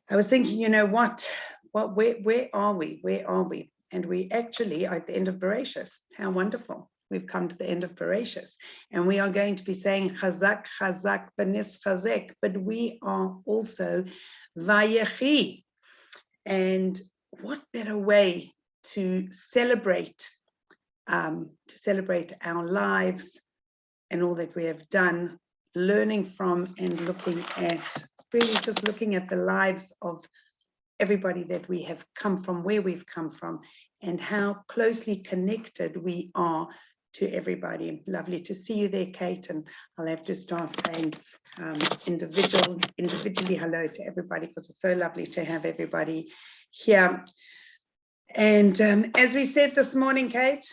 I was thinking, you know, where are we? Where are we? And we actually are at the end of Bereshis. How wonderful. We've come to the end of Bereshis. And we are going to be saying Chazak, Chazak, Benis Chazek, but we are also Vayechi. And what better way to celebrate our lives and all that we have done, learning from and looking at, really just looking at the lives of everybody that we have come from, where we've come from, and how closely connected we are to everybody. Lovely to see you there, Kate, and I'll have to start saying individually hello to everybody, because it's so lovely to have everybody here. And as we said this morning, Kate,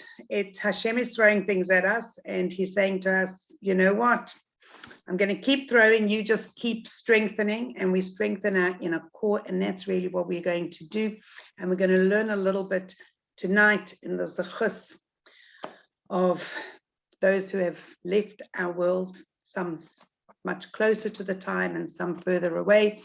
Hashem is throwing things at us, and he's saying to us, you know what? I'm going to keep throwing, you just keep strengthening, and we strengthen our inner core, and that's really what we're going to do. And we're going to learn a little bit tonight in the zechus of those who have left our world, some much closer to the time and some further away,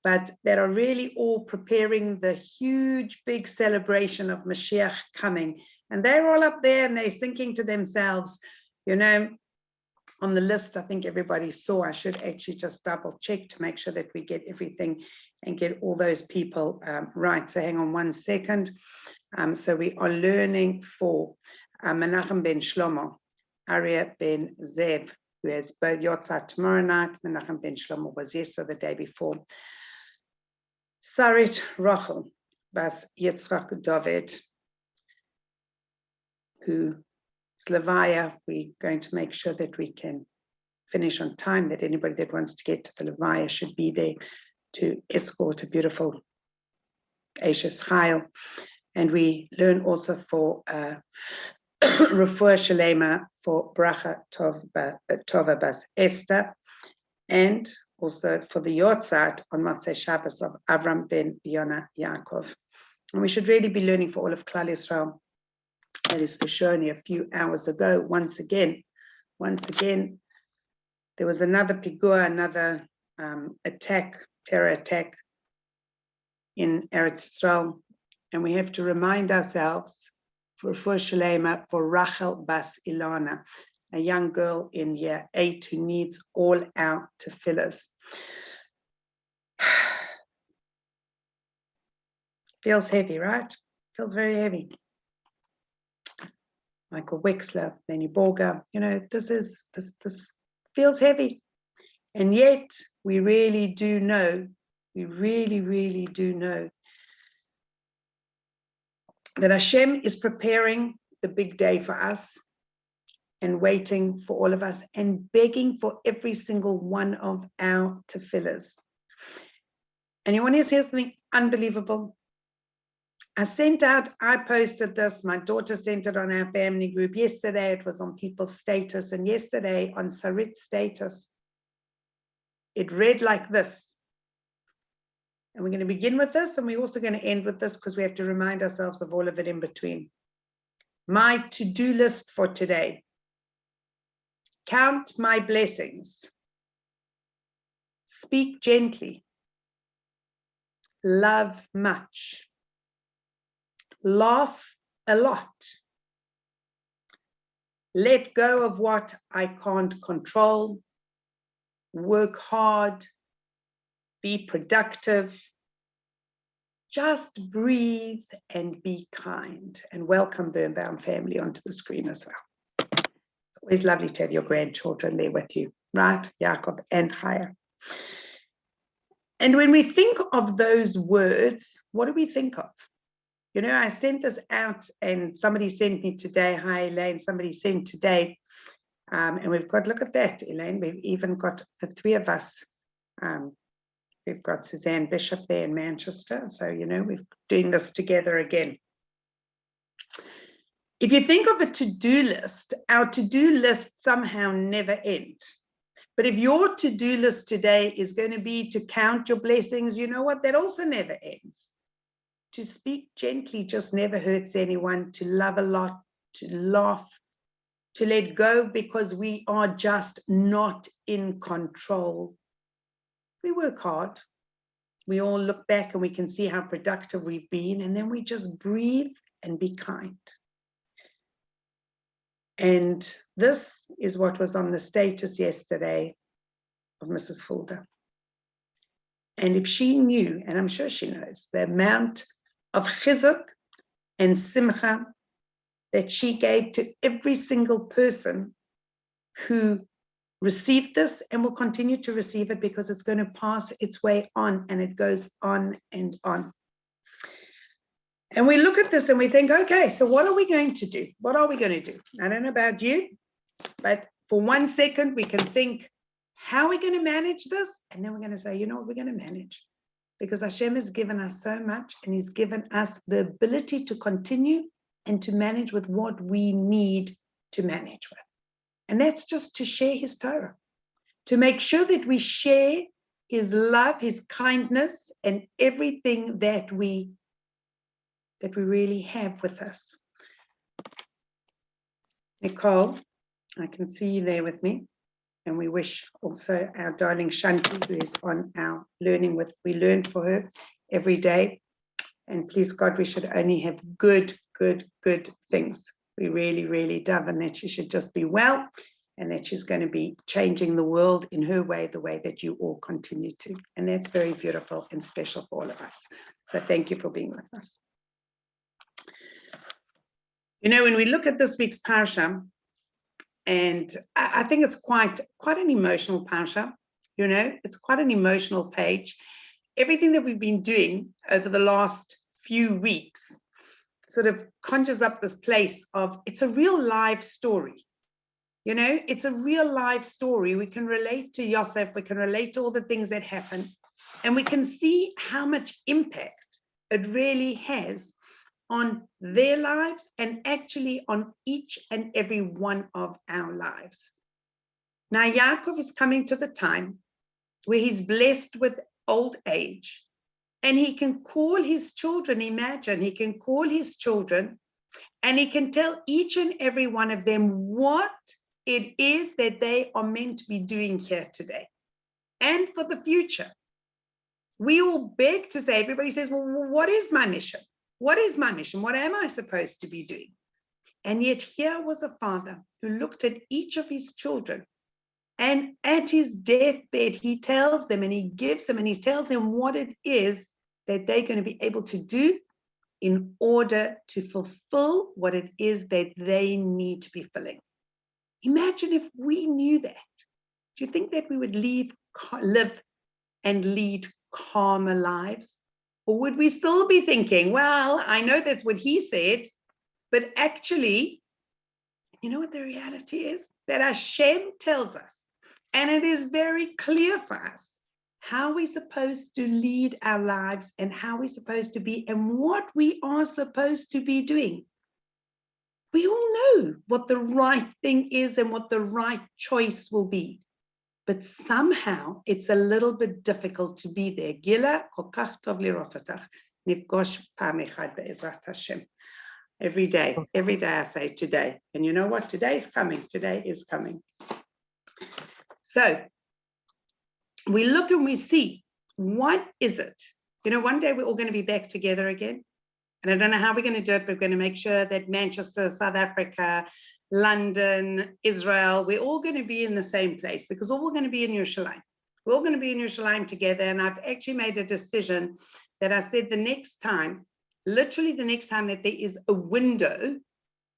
but that are really all preparing the huge, big celebration of Mashiach coming. And they're all up there and they're thinking to themselves, you know, on the list, I think everybody saw, I should actually just double check to make sure that we get everything and get all those people right. So hang on 1 second. So we are learning for Menachem Ben Shlomo, Aryeh Ben Ze'ev, who has both Yotzat tomorrow night. Menachem Ben Shlomo was yesterday, the day before. Sarit Rochel, Bas Yitzchok Dovid, who Levaya, we're going to make sure that we can finish on time, that anybody that wants to get to the Levaya should be there to escort a beautiful Ashes Chayil. And we learn also for Refua Shleima, for Bracha Tova Bas Esther, and also for the Yotzat on Motzei Shabbos of Avraham Ben Yona Yaakov. And we should really be learning for all of Klal Yisrael. That is for sure. Only a few hours ago, once again, there was another pigua, another terror attack in Eretz Yisrael, and we have to remind ourselves for Shleima, for Rochel Bas Ilana, a young girl in year 8 who needs all our tefillas. Feels heavy, right? Feels very heavy. Michael Wexler, Lenny Borger, you know, this feels heavy. And yet we really do know, we really do know that Hashem is preparing the big day for us and waiting for all of us and begging for every single one of our tefillahs. And you want to hear something unbelievable? I posted this, my daughter sent it on our family group. Yesterday, it was on people's status, and yesterday on Sarit's status, it read like this. And we're going to begin with this, and we're also going to end with this because we have to remind ourselves of all of it in between. My to-do list for today. Count my blessings. Speak gently. Love much. Laugh a lot. Let go of what I can't control. Work hard. Be productive. Just breathe and be kind. And welcome Birnbaum family onto the screen as well. It's always lovely to have your grandchildren there with you, right? Yaakov and Chaya. And when we think of those words, what do we think of? You know, I sent this out and somebody sent me today. Hi, Elaine. Somebody sent today. And we've got, look at that, Elaine. We've even got the 3 of us. We've got Suzanne Bishop there in Manchester. So, you know, we're doing this together again. If you think of a to-do list, our to-do list somehow never end. But if your to-do list today is going to be to count your blessings, you know what? That also never ends. To speak gently just never hurts anyone. To love a lot, to laugh, to let go because we are just not in control. We work hard. we all look back and we can see how productive we've been, and then we just breathe and be kind. And this is what was on the status yesterday of Mrs. Fulda. And if she knew, and I'm sure she knows, the amount of chizuk and simcha that she gave to every single person who received this and will continue to receive it, because it's going to pass its way on, and it goes on and on. And we look at this and we think, okay, so what are we going to do? What are we going to do? I don't know about you, but for 1 second we can think, how are we going to manage this? And then we're going to say, you know what, we're going to manage. Because Hashem has given us so much, and he's given us the ability to continue and to manage with what we need to manage with. And that's just to share his Torah, to make sure that we share his love, his kindness, and everything that we really have with us. Nicole, I can see you there with me. And we wish also our darling Shanti, who is on our learning with, we learn for her every day. And please God, we should only have good things. We really, really do. And that she should just be well, and that she's going to be changing the world in her way, the way that you all continue to. And that's very beautiful and special for all of us. So thank you for being with us. You know, when we look at this week's parasha, and I think it's quite an emotional parasha, you know, it's quite an emotional page. Everything that we've been doing over the last few weeks sort of conjures up this place of, it's a real live story. You know, it's a real live story. We can relate to Yosef, we can relate to all the things that happen, and we can see how much impact it really has on their lives, and actually on each and every one of our lives. Now, Yaakov is coming to the time where he's blessed with old age, and he can call his children, imagine, he can call his children, and he can tell each and every one of them what it is that they are meant to be doing here today and for the future. We all beg to say, everybody says, well, what is my mission? What is my mission? What am I supposed to be doing? And yet here was a father who looked at each of his children, and at his deathbed, he tells them, and he gives them, and he tells them what it is that they're going to be able to do in order to fulfill what it is that they need to be filling. Imagine if we knew that. Do you think that we would live and lead calmer lives? Or would we still be thinking, well, I know that's what he said, but actually, you know what the reality is? That Hashem tells us, and it is very clear for us, how we're supposed to lead our lives, and how we're supposed to be, and what we are supposed to be doing. We all know what the right thing is and what the right choice will be. But somehow it's a little bit difficult to be there. Gila, kokach tov lirot otach, nifgosh pam echad be'ezrat Hashem. Every day I say today. And you know what? Today is coming. So we look and we see, what is it? You know, one day we're all going to be back together again. And I don't know how we're going to do it, but we're going to make sure that Manchester, South Africa, London, Israel, we're all going to be in the same place, because all we're going to be in Yerushalayim. We're all going to be in Yerushalayim together. And I've actually made a decision that I said the next time, literally the next time that there is a window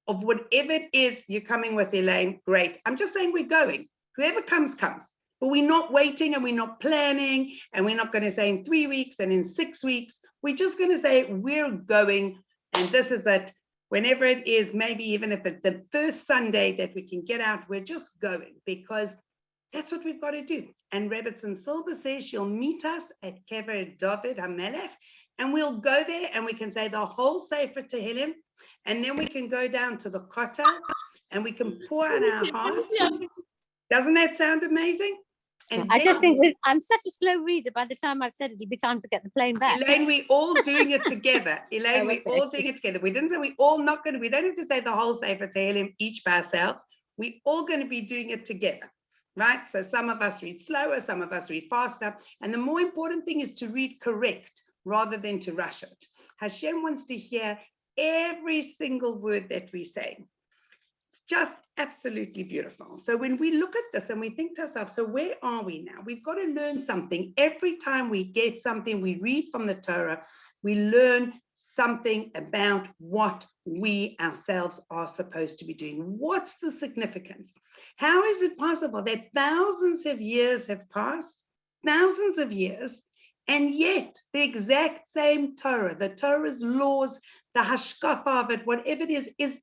of whatever it is, you're coming with Elaine, great. I'm just saying we're going. Whoever comes, comes. But we're not waiting, and we're not planning, and we're not going to say in 3 weeks and in 6 weeks. We're just going to say we're going, and this is it. Whenever it is, maybe even if it's the first Sunday that we can get out, we're just going, because that's what we've got to do. And Rebbetzen Silva says she'll meet us at Kever Dovid HaMelech, and we'll go there and we can say the whole Sefer Tehillim, and then we can go down to the Kotel and we can pour out our hearts. Doesn't that sound amazing? And I just think I'm such a slow reader. By the time I've said it, it'd be time to get the plane back. Elaine, we're all doing it together. Elaine, we're all doing it together. We didn't say we all not going to, we don't have to say the whole Sefer Tehillim each by ourselves. We're all going to be doing it together. right? So some of us read slower, some of us read faster. And the more important thing is to read correct rather than to rush it. Hashem wants to hear every single word that we say. It's just absolutely beautiful. So when we look at this and we think to ourselves, so where are we now? We've got to learn something. Every time we get something, we read from the Torah, we learn something about what we ourselves are supposed to be doing. What's the significance? How is it possible that thousands of years have passed, thousands of years, and yet the exact same Torah, the Torah's laws, the hashkafa of it, whatever it is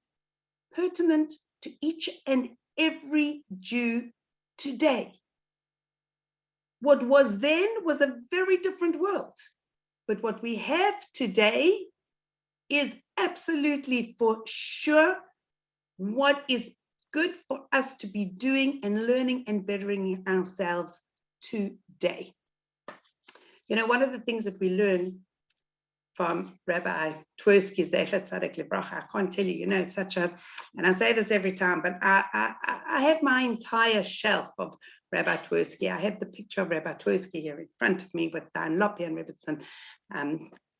pertinent to each and every Jew today. What was then was a very different world. But what we have today is absolutely for sure what is good for us to be doing and learning and bettering ourselves today. You know, one of the things that we learn from Rabbi Twersky, Zechet Tzaddik Livracha, I can't tell you, you know, it's such a, and I say this every time, but I have my entire shelf of Rabbi Twersky. I have the picture of Rabbi Twersky here in front of me with Dan Lopian, Rebbetzen,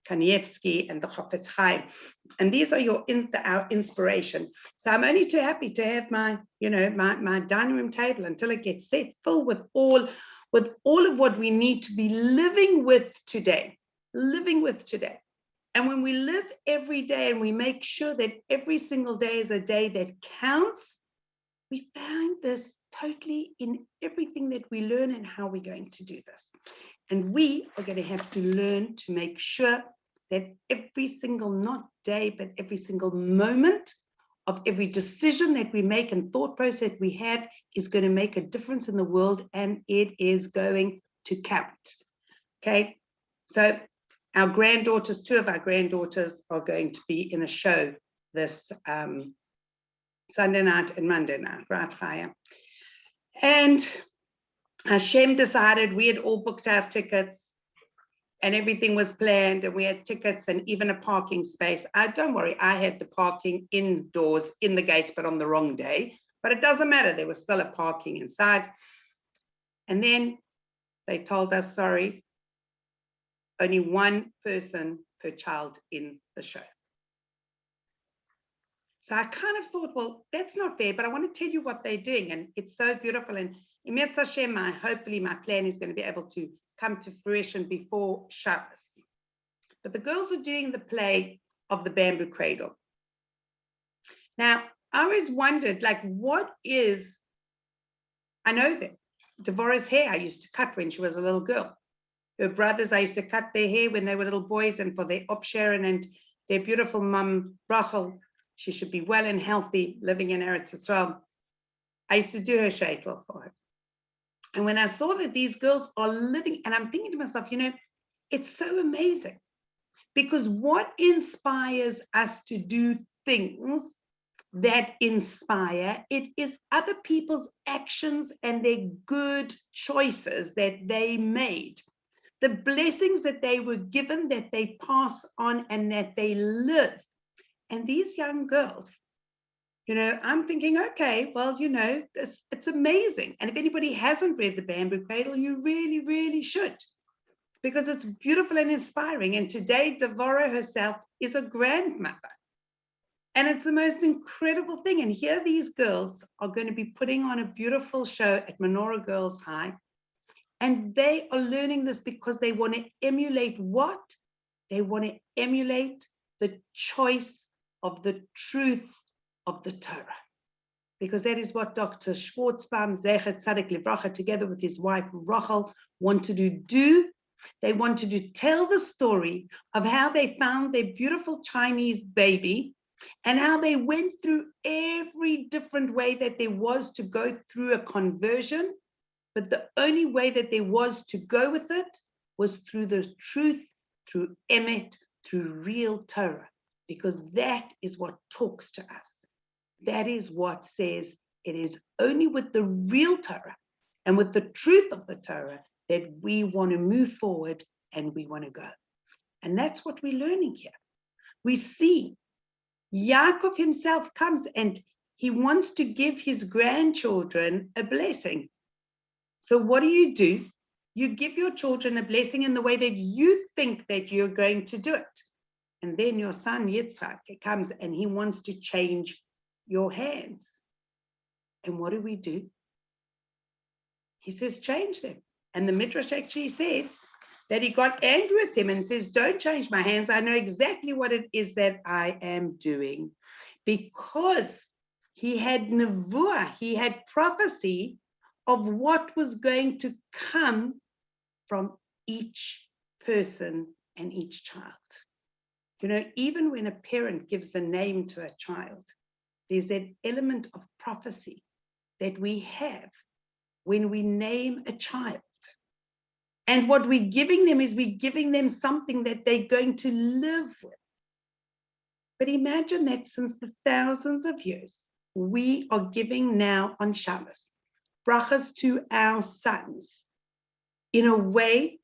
Kanievsky, and the Chofetz Chaim. And these are our inspiration. So I'm only too happy to have my, you know, my dining room table until it gets set full with all of what we need to be living with today. And when we live every day and we make sure that every single day is a day that counts, we find this totally in everything that we learn and how we're going to do this. And we are going to have to learn to make sure that every single, not day, but every single moment of every decision that we make and thought process we have is going to make a difference in the world, and it is going to count. Okay, so our granddaughters, two of our granddaughters are going to be in a show this Sunday night and Monday night, right, Chaya? And Hashem decided, we had all booked our tickets and everything was planned and we had tickets and even a parking space. Don't worry, I had the parking indoors in the gates, but on the wrong day. But it doesn't matter, there was still a parking inside. And then they told us, sorry, only one person per child in the show. So I kind of thought, well, that's not fair, but I want to tell you what they're doing. And it's so beautiful. And Emet Hashem, hopefully my plan is going to be able to come to fruition before Shabbos. But the girls are doing the play of the Bamboo Cradle. Now, I always wondered, like, I know that Devorah's hair I used to cut when she was a little girl. Her brothers, I used to cut their hair when they were little boys, and for their Opsharon and their beautiful mum, Rochel, she should be well and healthy, living in Eretz Yisrael. I used to do her sheitel for her. And when I saw that these girls are living, and I'm thinking to myself, you know, it's so amazing, because what inspires us to do things that inspire, it is other people's actions and their good choices that they made. The blessings that they were given, that they pass on and that they live. And these young girls, you know, I'm thinking, okay, well, you know, it's amazing. And if anybody hasn't read the Bamboo Cradle, you really, really should, because it's beautiful and inspiring. And today, Devorah herself is a grandmother. And it's the most incredible thing. And here these girls are going to be putting on a beautiful show at Menorah Girls High. And they are learning this because they want to emulate what? They want to emulate the choice of the truth of the Torah. Because that is what Dr. Schwartzbaum, Zechet Tzaddik Livracha, together with his wife Rochel, wanted to do. They wanted to tell the story of how they found their beautiful Chinese baby and how they went through every different way that there was to go through a conversion. But the only way that there was to go with it was through the truth, through emet, through real Torah, because that is what talks to us. That is what says it is only with the real Torah and with the truth of the Torah that we want to move forward and we want to go. And that's what we're learning here. We see Yaakov himself comes and he wants to give his grandchildren a blessing. So what do? You give your children a blessing in the way that you think that you're going to do it. And then your son Yitzchok comes and he wants to change your hands. And what do? He says, change them. And the Midrash actually says that he got angry with him and says, don't change my hands. I know exactly what it is that I am doing. Because he had nevuah, he had prophecy of what was going to come from each person and each child. You know, even when a parent gives a name to a child, there's that element of prophecy that we have when we name a child. And what we're giving them is we're giving them something that they're going to live with. But imagine that since the thousands of years, we are giving now on Shabbos brachas to our sons in a way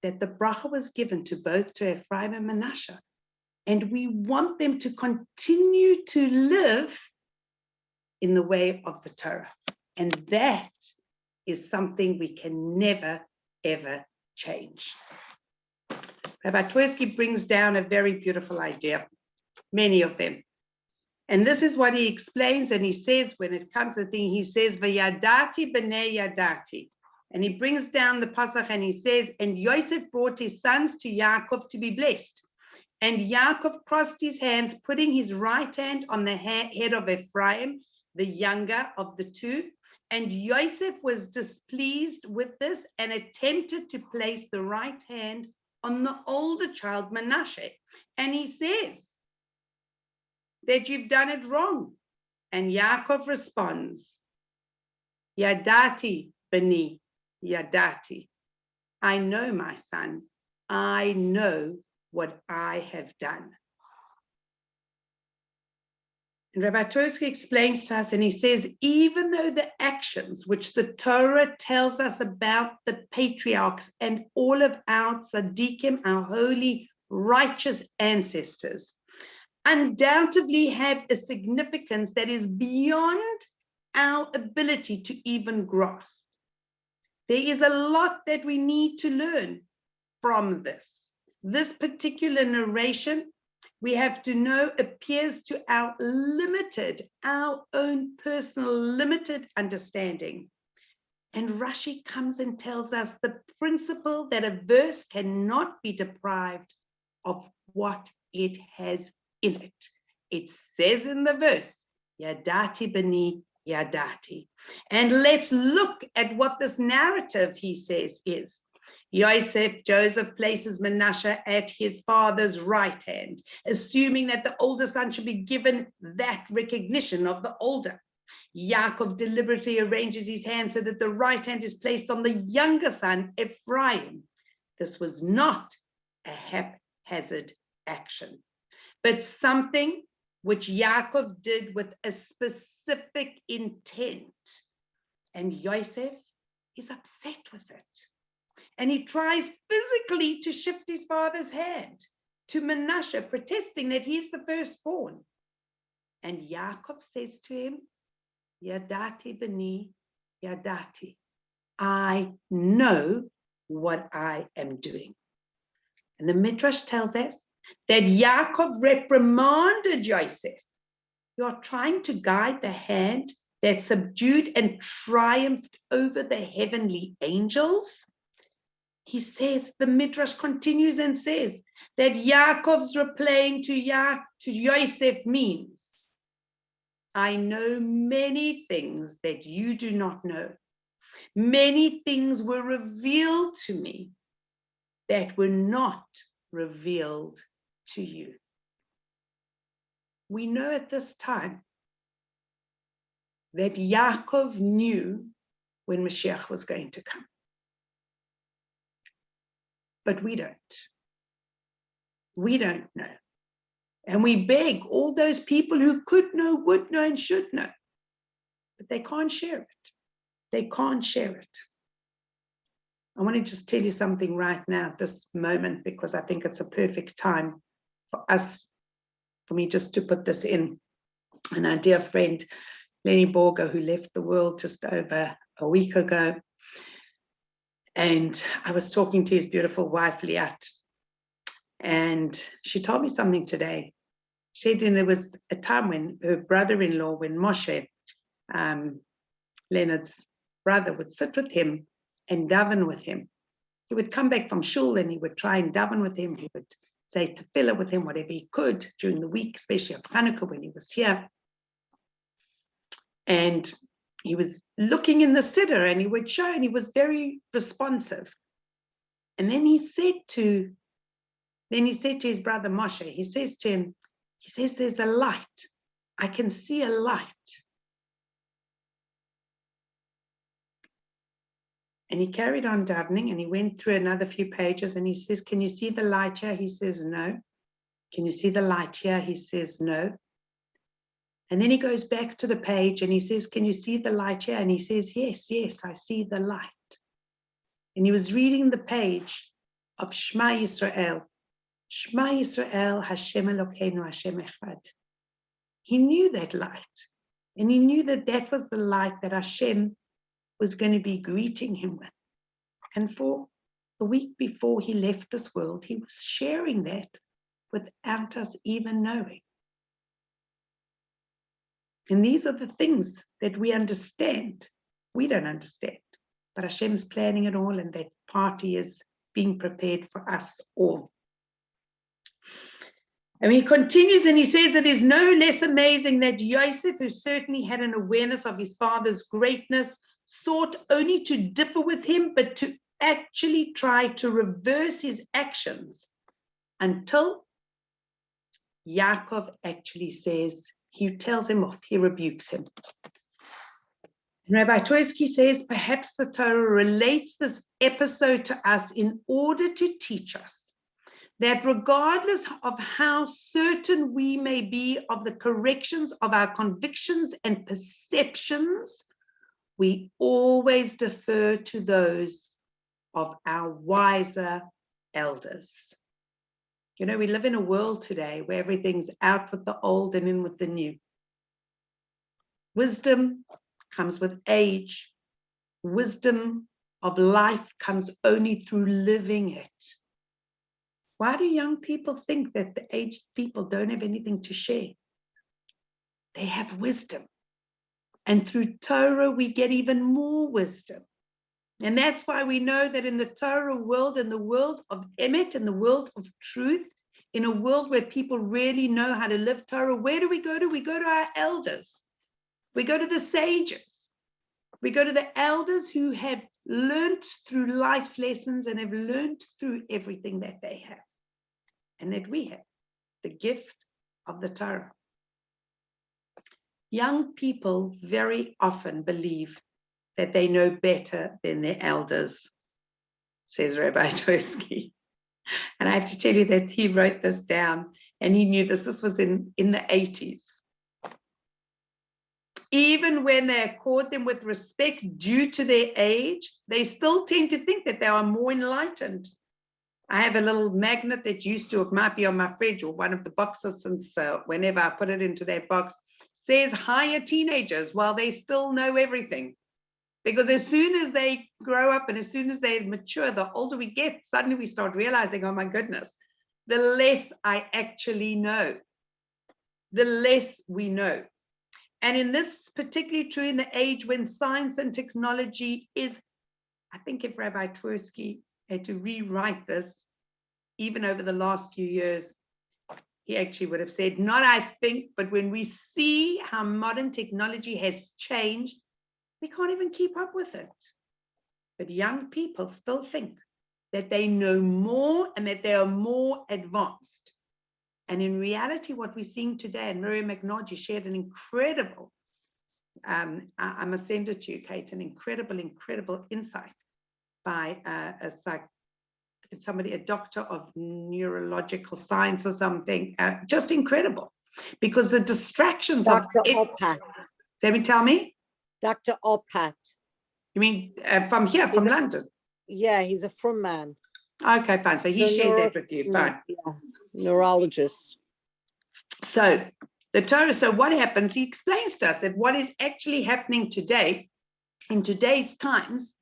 that the bracha was given to both to Ephraim and Manasseh. And we want them to continue to live in the way of the Torah. And that is something we can never, ever change. Rabbi Twersky brings down a very beautiful idea, many of them. And this is what he explains, and he says, when it comes to the thing, he says, V'yadati b'nei yadati. And he brings down the pasuk and he says, and Yosef brought his sons to Yaakov to be blessed. And Yaakov crossed his hands, putting his right hand on the head of Ephraim, the younger of the two. And Yosef was displeased with this and attempted to place the right hand on the older child, Manasseh. And he says that you've done it wrong. And Yaakov responds, Yadati bani, Yadati. I know, my son, I know what I have done. And Rabbi Twersky explains to us, and he says, even though the actions which the Torah tells us about the patriarchs and all of our tzaddikim, our holy, righteous ancestors, undoubtedly have a significance that is beyond our ability to even grasp. There is a lot that we need to learn from this. This particular narration, we have to know, appears to our own personal limited understanding. And Rashi comes and tells us the principle that a verse cannot be deprived of what it has in it. It says in the verse, Yadati bani Yadati. And let's look at what this narrative, he says, is. Joseph places Manasseh at his father's right hand, assuming that the older son should be given that recognition of the older. Yaakov deliberately arranges his hand so that the right hand is placed on the younger son, Ephraim. This was not a haphazard action, but something which Yaakov did with a specific intent. And Yosef is upset with it. And he tries physically to shift his father's hand to Manasseh, protesting that he's the firstborn. And Yaakov says to him, Yadati bani, Yadati. I know what I am doing. And the Midrash tells us that Yaakov reprimanded Yosef. You're trying to guide the hand that subdued and triumphed over the heavenly angels. He says, the Midrash continues and says that Yaakov's replying to Yosef means, I know many things that you do not know. Many things were revealed to me that were not revealed to you. We know at this time that Yaakov knew when Mashiach was going to come. But we don't. We don't know. And we beg all those people who could know, would know, and should know. But they can't share it. They can't share it. I want to just tell you something right now at this moment, because I think it's a perfect time for us, for me just to put this in. And our dear friend, Lenny Borger, who left the world just over a week ago, And I was talking to his beautiful wife, Liat, and she told me something today. She said there was a time when her brother-in-law, when Moshe, Leonard's brother, would sit with him and daven with him. He would come back from shul and he would try and daven with him. He would say tefillah with him, whatever he could during the week, especially at Hanukkah when he was here. And he was looking in the siddur and he would show, and he was very responsive. And then he said to his brother Moshe, he says to him, he says, there's a light. I can see a light. And he carried on davening and he went through another few pages and he says, can you see the light here? He says, no. Can you see the light here? He says, no. And then he goes back to the page and he says, can you see the light here? And he says, yes, yes, I see the light. And he was reading the page of Shema Yisrael. Shema Yisrael, Hashem Elokeinu, Hashem Echad. He knew that light. And he knew that that was the light that Hashem was going to be greeting him with. And for the week before he left this world, he was sharing that without us even knowing. And these are the things that we understand. We don't understand, but Hashem's planning it all, and that party is being prepared for us all. And he continues and he says it is no less amazing that Yosef, who certainly had an awareness of his father's greatness, sought only to differ with him, but to actually try to reverse his actions until Yaakov actually says, he tells him off, he rebukes him. And Rabbi Toesky says, perhaps the Torah relates this episode to us in order to teach us that regardless of how certain we may be of the corrections of our convictions and perceptions, we always defer to those of our wiser elders. You know, we live in a world today where everything's out with the old and in with the new. Wisdom comes with age. Wisdom of life comes only through living it. Why do young people think that the aged people don't have anything to share? They have wisdom. And through Torah, we get even more wisdom. And that's why we know that in the Torah world, in the world of Emet, in the world of truth, in a world where people really know how to live Torah, where do we go to? We go to our elders. We go to the sages. We go to the elders who have learned through life's lessons and have learned through everything that they have and that we have, the gift of the Torah. Young people very often believe that they know better than their elders, says Rabbi Toesky. And I have to tell you that he wrote this down and he knew this. This was in the 80s. Even when they accord them with respect due to their age, they still tend to think that they are more enlightened. I have a little magnet that used to, it might be on my fridge or one of the boxes, since whenever I put it into that box, says higher teenagers, while they still know everything. Because as soon as they grow up and as soon as they mature, the older we get, suddenly we start realizing, oh my goodness, the less I actually know, the less we know. And in this particularly true in the age when science and technology is, I think if Rabbi Tversky had to rewrite this, even over the last few years, he actually would have said, not I think, but when we see how modern technology has changed, we can't even keep up with it. But young people still think that they know more and that they are more advanced. And in reality, what we're seeing today, and Miriam McNaughty shared an incredible, I must send it to you, Kate, an incredible insight by a doctor of neurological science or something, just incredible. Because the distractions Dr. of it. Opat. Tell me? Dr. Opat. You mean from here, from London? Yeah, he's a from man. Okay, fine. So he shared that with you. Fine. Yeah, neurologist. So the Torah, so what happens, he explains to us that what is actually happening today, in today's times,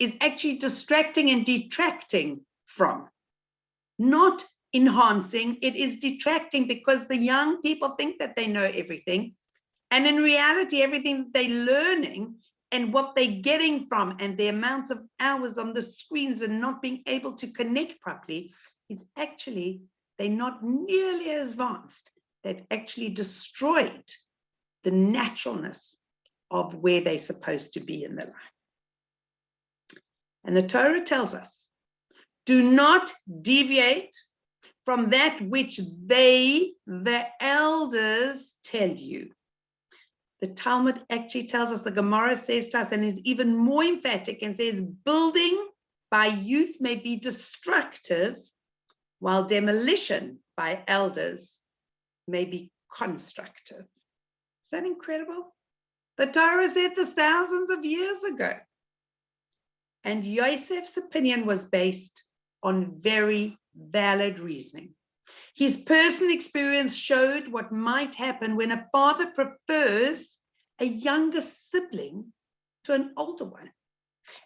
is actually distracting and detracting from, not enhancing. It is detracting because the young people think that they know everything. And in reality, everything that they're learning and what they're getting from and the amounts of hours on the screens and not being able to connect properly is actually, they're not nearly as advanced. They've actually destroyed the naturalness of where they're supposed to be in their life. And the Torah tells us, do not deviate from that which they, the elders, tell you. The Talmud actually tells us, the Gemara says to us, and is even more emphatic and says, building by youth may be destructive, while demolition by elders may be constructive. Is that incredible? The Torah said this thousands of years ago. And Yosef's opinion was based on very valid reasoning. His personal experience showed what might happen when a father prefers a younger sibling to an older one.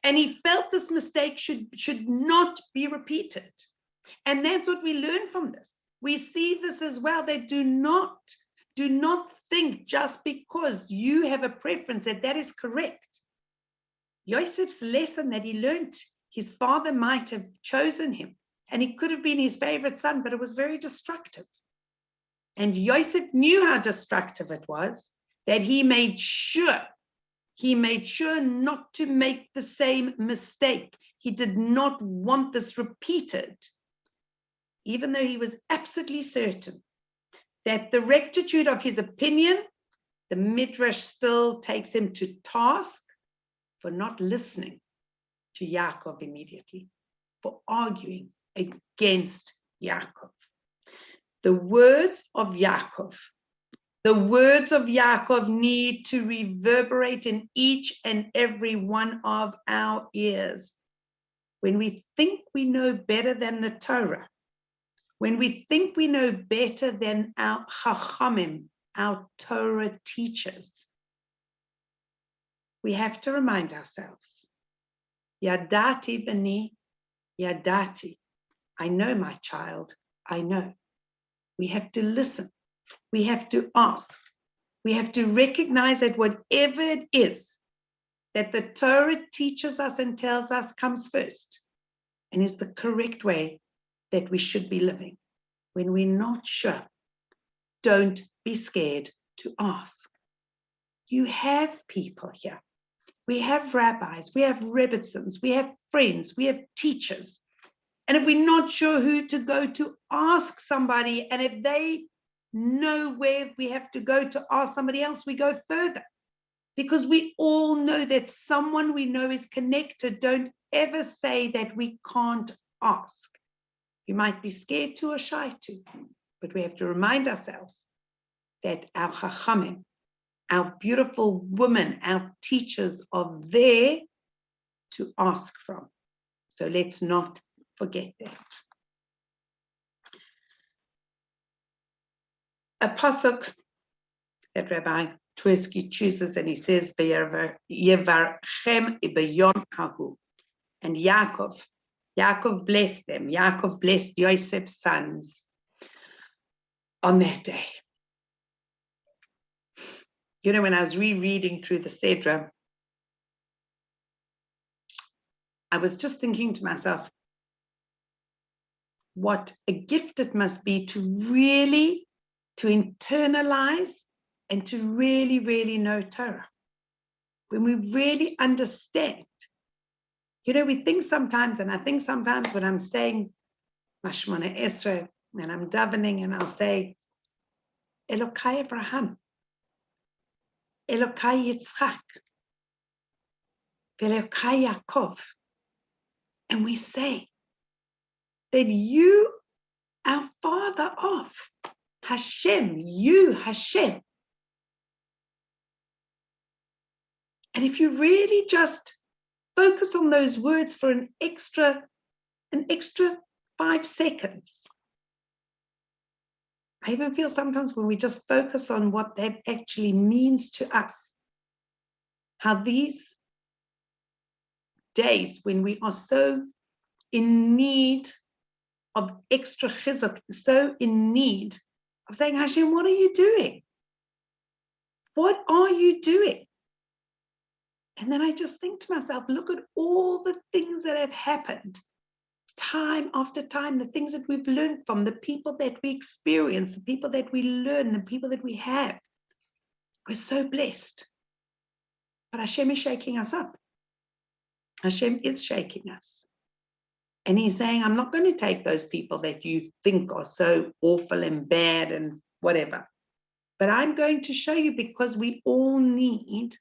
And he felt this mistake should not be repeated. And that's what we learn from this. We see this as well. They do not think just because you have a preference that is correct. Yosef's lesson that he learned, his father might have chosen him, and he could have been his favorite son, but it was very destructive. And Yosef knew how destructive it was, that he made sure not to make the same mistake. He did not want this repeated, even though he was absolutely certain that the rectitude of his opinion, the Midrash still takes him to task for not listening to Yaakov immediately, for arguing against Yaakov. The words of Yaakov need to reverberate in each and every one of our ears. When we think we know better than the Torah, when we think we know better than our havehem, our Torah teachers, we have to remind ourselves, Yadati bani, Yadati. I know, my child, I know. We have to listen. We have to ask. We have to recognize that whatever it is that the Torah teaches us and tells us comes first and is the correct way that we should be living. When we're not sure, don't be scared to ask. You have people here. We have rabbis, we have Rebbetzens, we have friends, we have teachers. And if we're not sure who to go to, ask somebody. And if they know where we have to go to ask somebody else, we go further. Because we all know that someone we know is connected. Don't ever say that we can't ask. You might be scared to or shy to, but we have to remind ourselves that our havehem, our beautiful women, our teachers are there to ask from. So let's not forget that. A pasuk that Rabbi Tversky chooses, and he says, "Yevarchem b'yom hahu," and Yaakov blessed them. Yaakov blessed Yosef's sons on that day. You know, when I was rereading through the Sedra, I was just thinking to myself, what a gift it must be to internalize and to really, really know Torah. When we really understand. You know, we think sometimes, and I think sometimes when I'm saying Mashmona Esrei and I'm davening and I'll say, Elokai Avraham, Elokai Yitzchok, Elokai Yaakov. And we say that you, our Father of Hashem, you, Hashem. And if you really just focus on those words for an extra 5 seconds. I even feel sometimes when we just focus on what that actually means to us, how these days when we are so in need of extra chizuk, so in need of saying, Hashem, what are you doing? What are you doing? And then I just think to myself, look at all the things that have happened time after time, the things that we've learned from, the people that we experience, the people that we learn, the people that we have. We're so blessed. But Hashem is shaking us up. Hashem is shaking us. And he's saying, I'm not going to take those people that you think are so awful and bad and whatever. But I'm going to show you, because we all need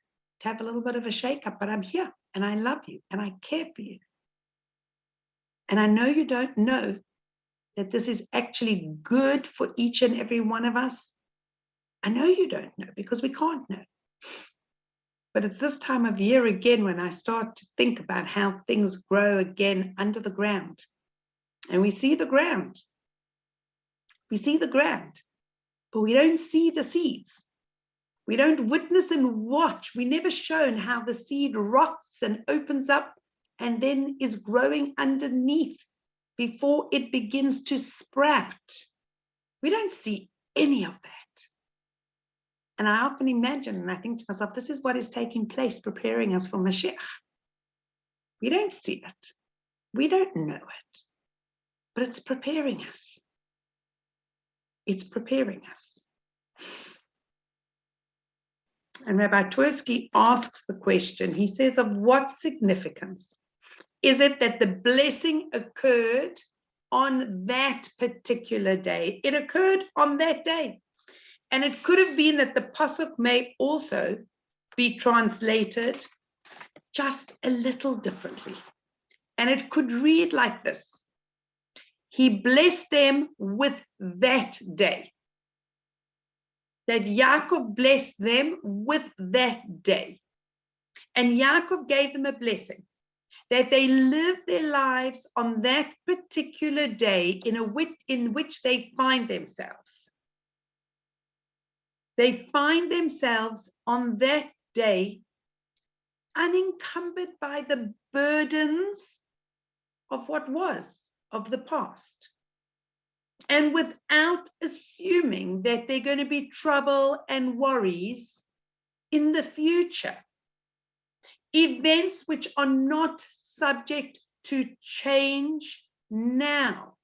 to have a little bit of a shake-up. But I'm here, and I love you, and I care for you. And I know you don't know that this is actually good for each and every one of us. I know you don't know, because we can't know. But it's this time of year again when I start to think about how things grow again under the ground. And we see the ground. We see the ground, but we don't see the seeds. We don't witness and watch. We're never shown how the seed rots and opens up and then is growing underneath before it begins to sprout. We don't see any of that. And I often imagine, and I think to myself, this is what is taking place, preparing us for Mashiach. We don't see it. We don't know it. But it's preparing us. It's preparing us. And Rabbi Twersky asks the question, he says, of what significance is it that the blessing occurred on that particular day? It occurred on that day. And it could have been that the pasuk may also be translated just a little differently. And it could read like this. He blessed them with that day. That Yaakov blessed them with that day. And Yaakov gave them a blessing. That they live their lives on that particular day in which they find themselves. They find themselves on that day unencumbered by the burdens of what was, of the past. And without assuming that there are going to be trouble and worries in the future. Events which are not subject to change now.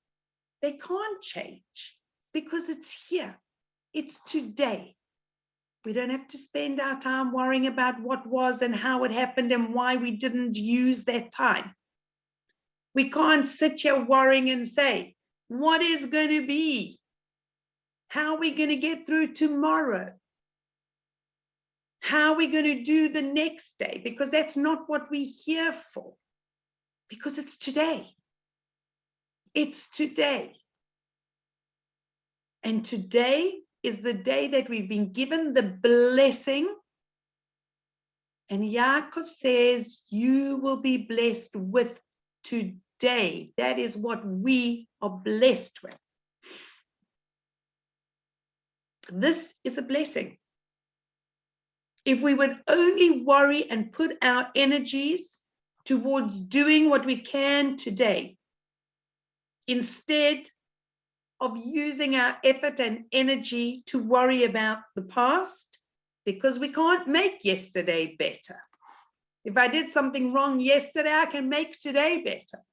They can't change because it's here. It's today. We don't have to spend our time worrying about what was and how it happened and why we didn't use that time. We can't sit here worrying and say, what is going to be? How are we going to get through tomorrow? How are we going to do the next day? Because that's not what we're here for. Because it's today. It's today. And today is the day that we've been given the blessing. And Yaakov says, you will be blessed with today. That is what we are blessed with. This is a blessing. If we would only worry and put our energies towards doing what we can today, instead of using our effort and energy to worry about the past, because we can't make yesterday better. If I did something wrong yesterday, I can make today better.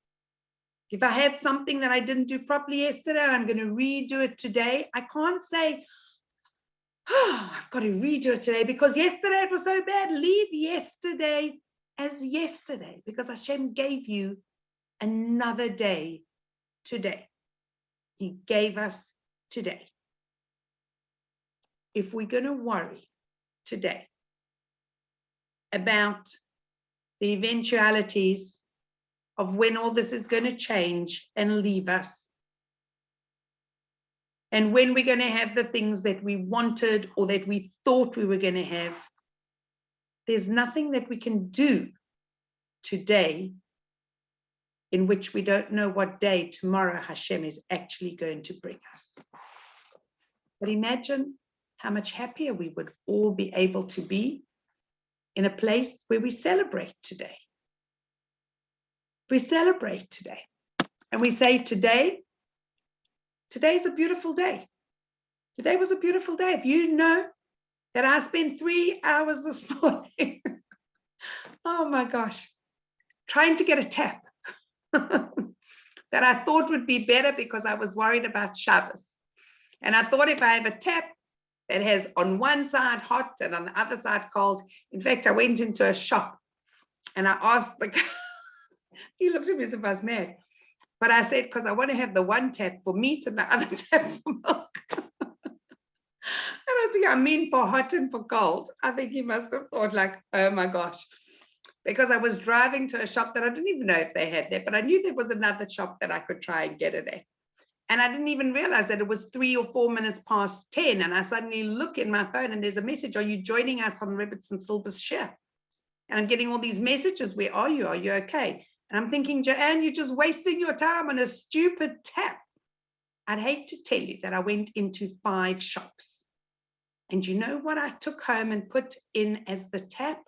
If I had something that I didn't do properly yesterday, I'm going to redo it today. I can't say, oh, I've got to redo it today because yesterday it was so bad. Leave yesterday as yesterday because Hashem gave you another day today. He gave us today. If we're going to worry today about the eventualities of when all this is going to change and leave us, and when we're going to have the things that we wanted or that we thought we were going to have, there's nothing that we can do today in which we don't know what day tomorrow Hashem is actually going to bring us. But imagine how much happier we would all be able to be in a place where we celebrate today. We celebrate today. And we say today's a beautiful day. Today was a beautiful day. If you know that I spent 3 hours this morning, oh my gosh, trying to get a tap that I thought would be better because I was worried about Shabbos. And I thought if I have a tap that has on one side hot and on the other side cold. In fact, I went into a shop and I asked the guy, he looked at me as if I was mad. But I said, because I want to have the one tap for meat and the other tap for milk. And I think I mean for hot and for cold. I think he must have thought like, oh my gosh. Because I was driving to a shop that I didn't even know if they had that, but I knew there was another shop that I could try and get it at. And I didn't even realize that it was 3 or 4 minutes past 10. And I suddenly look in my phone and there's a message. Are you joining us on Rebbetzen Silver's shiur? And I'm getting all these messages. Where are you? Are you okay? And I'm thinking, Joanne, you're just wasting your time on a stupid tap. I'd hate to tell you that I went into 5 shops. And you know what I took home and put in as the tap?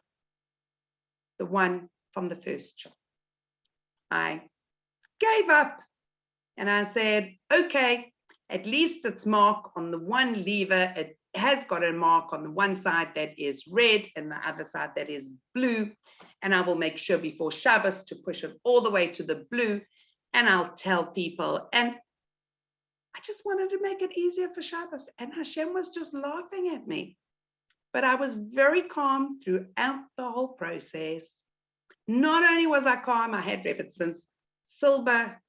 The one from the first shop. I gave up and I said, okay, at least it's marked on the one lever. It has got a mark on the one side that is red and the other side that is blue. And I will make sure before Shabbos to push it all the way to the blue. And I'll tell people. And I just wanted to make it easier for Shabbos. And Hashem was just laughing at me. But I was very calm throughout the whole process. Not only was I calm, I had Rebbetzen silver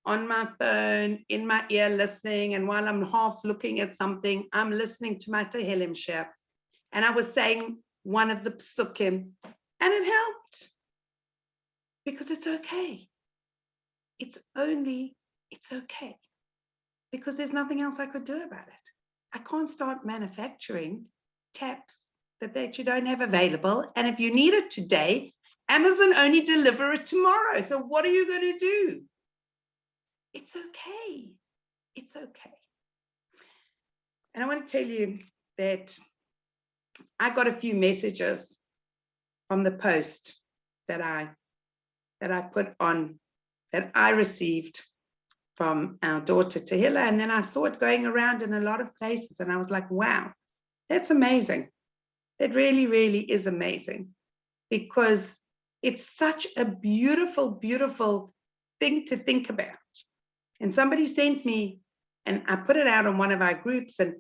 on my phone, in my ear listening. And while I'm half looking at something, I'm listening to my Tehillim shiur. And I was saying one of the psukim. And it helped. Because it's okay. It's okay. Because there's nothing else I could do about it. I can't start manufacturing taps that you don't have available. And if you need it today, Amazon only deliver it tomorrow. So what are you going to do? It's okay. It's okay. And I want to tell you that I got a few messages from the post that I put on, that I received from our daughter Tehillah. And then I saw it going around in a lot of places. And I was like, wow, that's amazing. That really, really is amazing. Because it's such a beautiful, beautiful thing to think about. And somebody sent me, and I put it out on one of our groups, and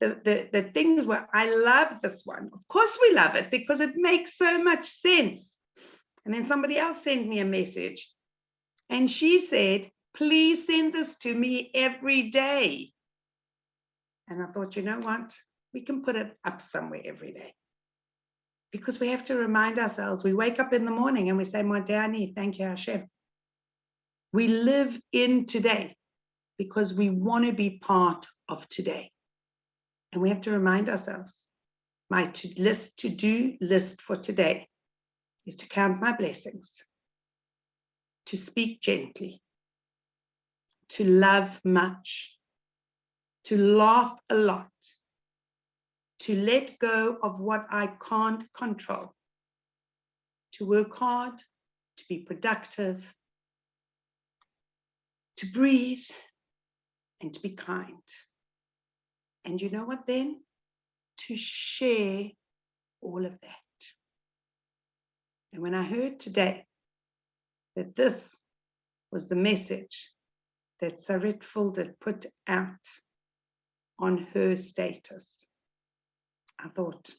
the things where I love this one. Of course we love it because it makes so much sense. And then somebody else sent me a message and she said, please send this to me every day. And I thought, you know what? We can put it up somewhere every day. Because we have to remind ourselves, we wake up in the morning and we say, Modani, thank you, Hashem. We live in today because we want to be part of today. And we have to remind ourselves, my to-do list for today is to count my blessings, to speak gently, to love much, to laugh a lot, to let go of what I can't control, to work hard, to be productive, to breathe, and to be kind. And you know what then? To share all of that. And when I heard today that this was the message that Sarit Fulda put out on her status, I thought,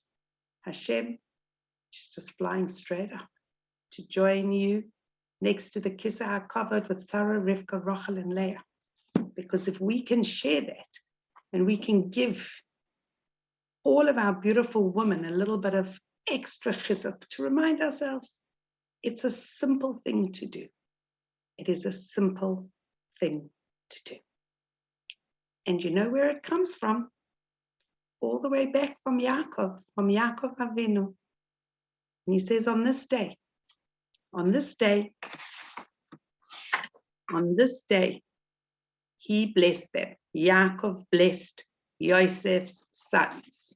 Hashem, she's just flying straight up to join you next to the Kisah covered with Sarah, Rivka, Rochel, and Leah. Because if we can share that, and we can give all of our beautiful women a little bit of extra chizuk to remind ourselves, it's a simple thing to do. It is a simple thing to do. And you know where it comes from? All the way back from Yaakov Aveinu. And he says, on this day, he blessed them. Yaakov blessed Yosef's sons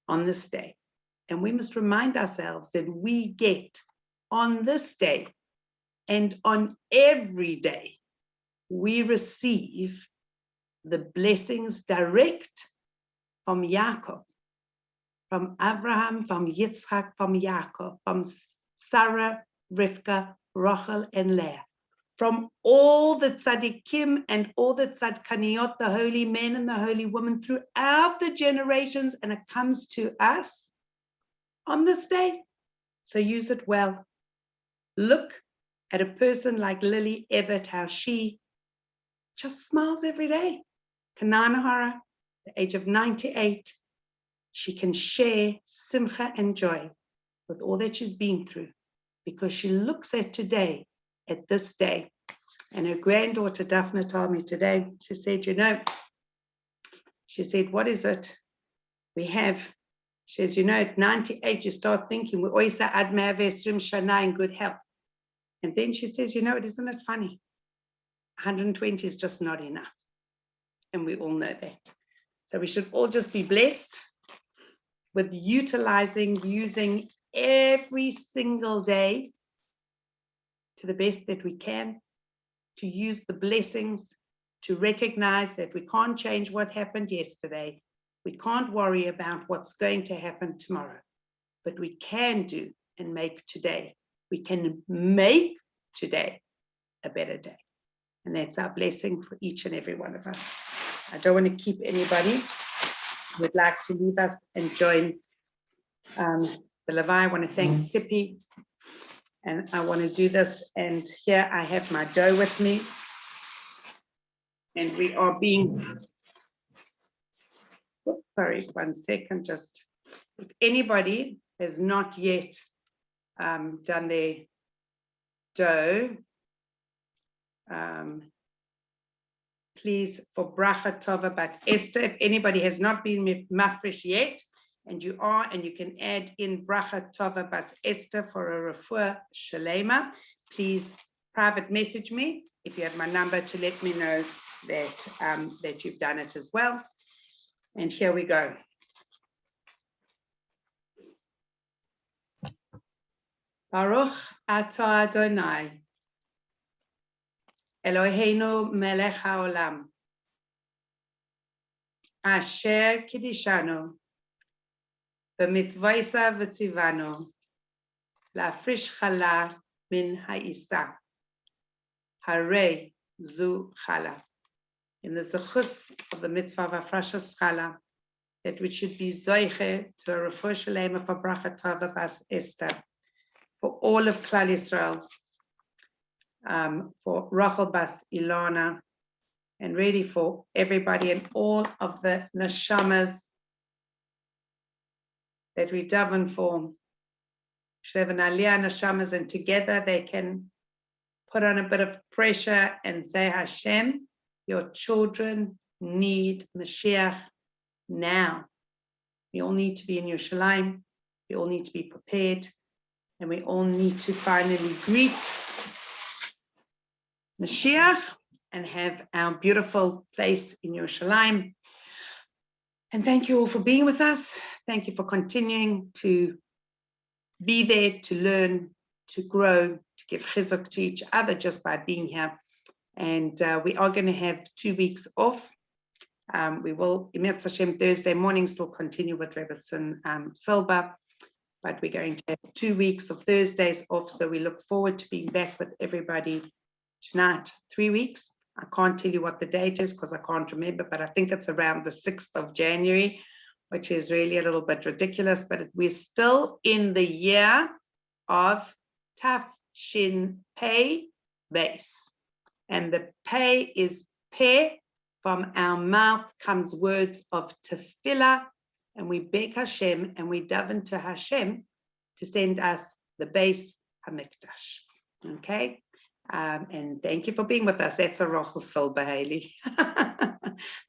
on this day. And we must remind ourselves that we get on this day And on every day, we receive the blessings direct from Yaakov, from Avraham, from Yitzchok, from Yaakov, from Sarah, Rivka, Rochel, and Leah, from all the tzaddikim and all the tzadkaniyot, the holy men and the holy women throughout the generations, and it comes to us on this day. So use it well. Look at a person like Lily Ebert, how she just smiles every day. Kananahara, the age of 98, she can share simcha and joy with all that she's been through because she looks at today, at this day. And her granddaughter Daphne told me today, she said, she said, what is it? We have, she says, at 98, you start thinking, we always say, Ad Me'av Esrim Shana in good health. And then she says, isn't it funny? 120 is just not enough. And we all know that. So we should all just be blessed with using every single day to the best that we can, to use the blessings, to recognize that we can't change what happened yesterday. We can't worry about what's going to happen tomorrow, but we can do and make today. We can make today a better day. And that's our blessing for each and every one of us. I don't want to keep anybody who would like to leave us and join the Levi. I want to thank Tzipi. And I want to do this. And here I have my dough with me. And we are being, oops, sorry, 1 second. Just if anybody has not yet done their dough, please, for Bracha Tova, but Esther, if anybody has not been with mafresh yet, and you can add in Bracha Tova bas Esther for a Refua Shleima, please private message me if you have my number to let me know that, that you've done it as well. And here we go. Baruch atah Adonai, Eloheinu melech haolam, asher kidishanu, b'mitzvoisa v'tzivanu, la'afrish chala min ha'isa, harei zu chala. In the zechus of the mitzvah of afrashas chala, that we should be zoiche to a Refua Shleima for Bracha Tova bas Esther, for all of Klal Yisrael, for Rochel bas Ilona, and really for everybody and all of the neshamas that we daven for, Shlevan Aliyah neshamas, and together they can put on a bit of pressure and say, Hashem, your children need Mashiach now. We all need to be in Yerushalayim. We all need to be prepared. And we all need to finally greet Mashiach and have our beautiful place in Yerushalayim. And thank you all for being with us. Thank you for continuing to be there, to learn, to grow, to give chizuk to each other just by being here. And we are going to have 2 weeks off. We will, Emet Hashem, Thursday morning still continue with Rebbetzen Silva, but we're going to have 2 weeks of Thursdays off. So we look forward to being back with everybody tonight. 3 weeks. I can't tell you what the date is because I can't remember, but I think it's around the 6th of January, which is really a little bit ridiculous, but we're still in the year of Taf Shin Pei base. And the Pei is Pei. From our mouth comes words of tefillah, and we beg Hashem and we daven to Hashem to send us the base hamikdash. Okay, and thank you for being with us. That's a Rochel Silva, Haley.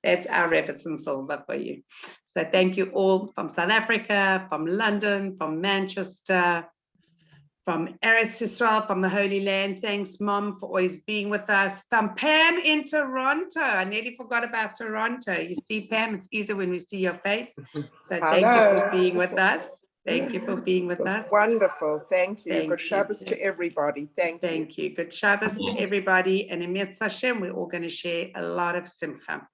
That's our Rebbetzen Silva for you. So thank you all from South Africa, from London, from Manchester, from Eretz Yisrael, from the Holy Land. Thanks, Mom, for always being with us. From Pam in Toronto. I nearly forgot about Toronto. You see, Pam, it's easier when we see your face. So thank you for being with us. Thank you for being with It was us. wonderful. Thank you. Thank Good you. Shabbos to everybody. Thank you. Thank you. Good Shabbos to everybody. And in Mitzvah Hashem, we're all going to share a lot of simcha.